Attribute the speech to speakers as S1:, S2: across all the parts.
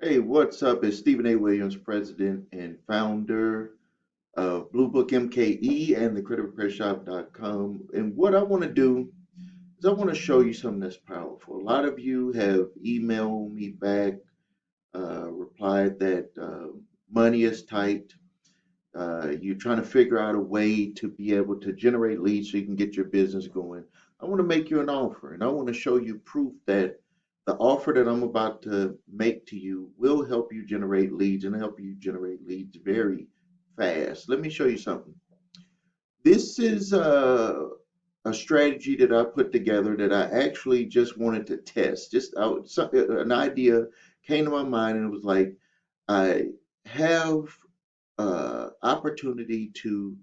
S1: Hey, what's up? It's Stephen A. Williams, president and founder of Blue Book MKE and the Creative.com. And what I want to do is I want to show you something that's powerful. A lot of you have emailed me back, replied that money is tight. You're trying to figure out a way to be able to generate leads so you can get your business going. I want to make you an offer, and I want to show you proof that the offer that I'm about to make to you will help you generate leads and help you generate leads very fast. Let me show you something. This is a strategy that I put together that I actually just wanted to test. An idea came to my mind, and it was like, I have opportunity to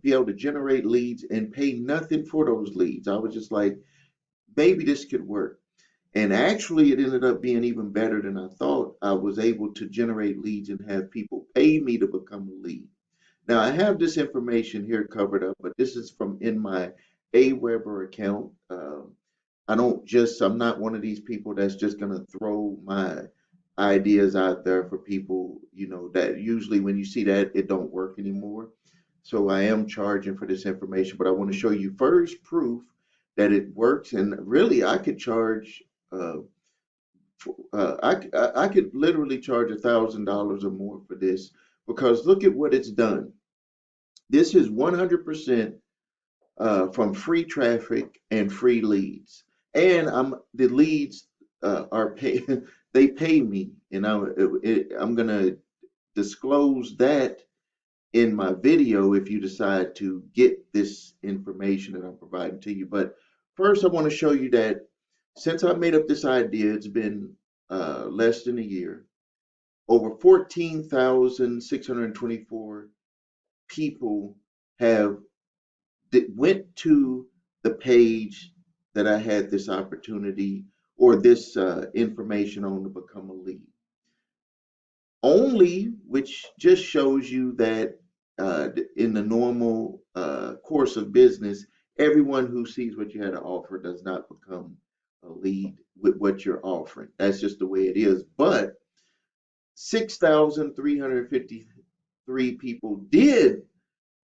S1: be able to generate leads and pay nothing for those leads. I was just like, maybe this could work. And actually, it ended up being even better than I thought. I was able to generate leads and have people pay me to become a lead. Now, I have this information here covered up, but this is from in my Aweber account. I'm not one of these people that's just going to throw my ideas out there for people, that usually when you see that, it don't work anymore. So I am charging for this information, but I want to show you first proof that it works. And really, I could charge, I could literally charge $1,000 or more for this because look at what it's done. This is 100% from free traffic and free leads. And the leads are pay they pay me, and I'm gonna disclose that in my video if you decide to get this information that I'm providing to you. But first, I want to show you that since I made up this idea, it's been less than a year. Over 14,624 people have that went to the page that I had this opportunity or this information on to become a lead. Only, which just shows you that in the normal course of business, everyone who sees what you had to offer does not become a lead with what you're offering. That's just the way it is. But 6,353 people did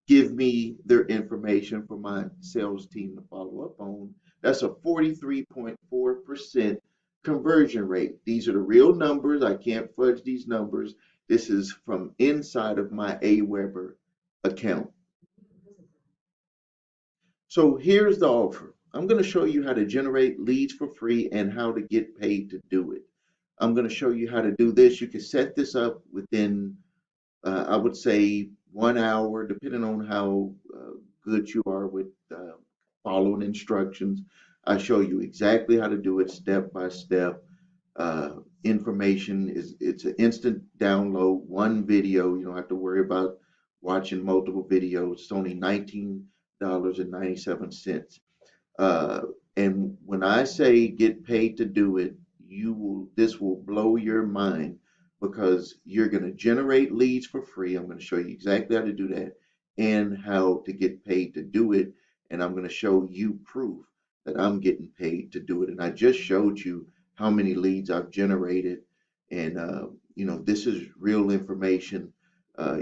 S1: give me their information for my sales team to follow up on. That's a 43.4% conversion rate. These are the real numbers. I can't fudge these numbers. This is from inside of my Aweber account. So here's the offer. I'm going to show you how to generate leads for free and how to get paid to do it. I'm going to show you how to do this. You can set this up within I would say 1 hour, depending on how good you are with following instructions. I show you exactly how to do it step by step. Information it's an instant download, one video. You don't have to worry about watching multiple videos. It's only $19.97. Uh, and when I say get paid to do it, this will blow your mind because you're going to generate leads for free. I'm going to show you exactly how to do that and how to get paid to do it. And I'm going to show you proof that I'm getting paid to do it. And I just showed you how many leads I've generated. And, this is real information.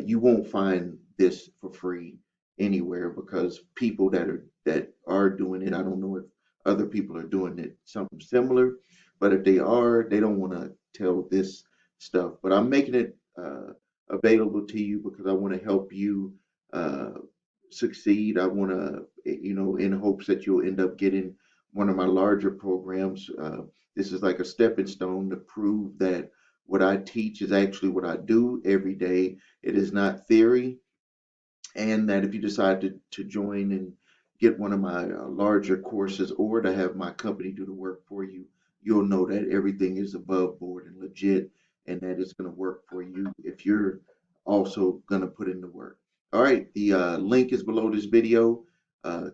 S1: You won't find this for free anywhere because people that are doing it, I don't know if other people are doing it something similar, but if they are, they don't want to tell this stuff. But I'm making it available to you because I want to help you uh, succeed. I want to, in hopes that you'll end up getting one of my larger programs. This is like a stepping stone to prove that what I teach is actually what I do every day. It is not theory, and that if you decide to join and get one of my larger courses or to have my company do the work for you, you'll know that everything is above board and legit and that it's going to work for you if you're also going to put in the work. All right, the link is below this video.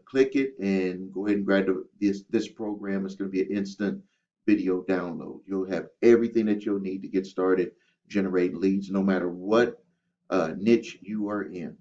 S1: Click it and go ahead and grab this program. It's going to be an instant video download. You'll have everything that you'll need to get started, generate leads, no matter what niche you are in.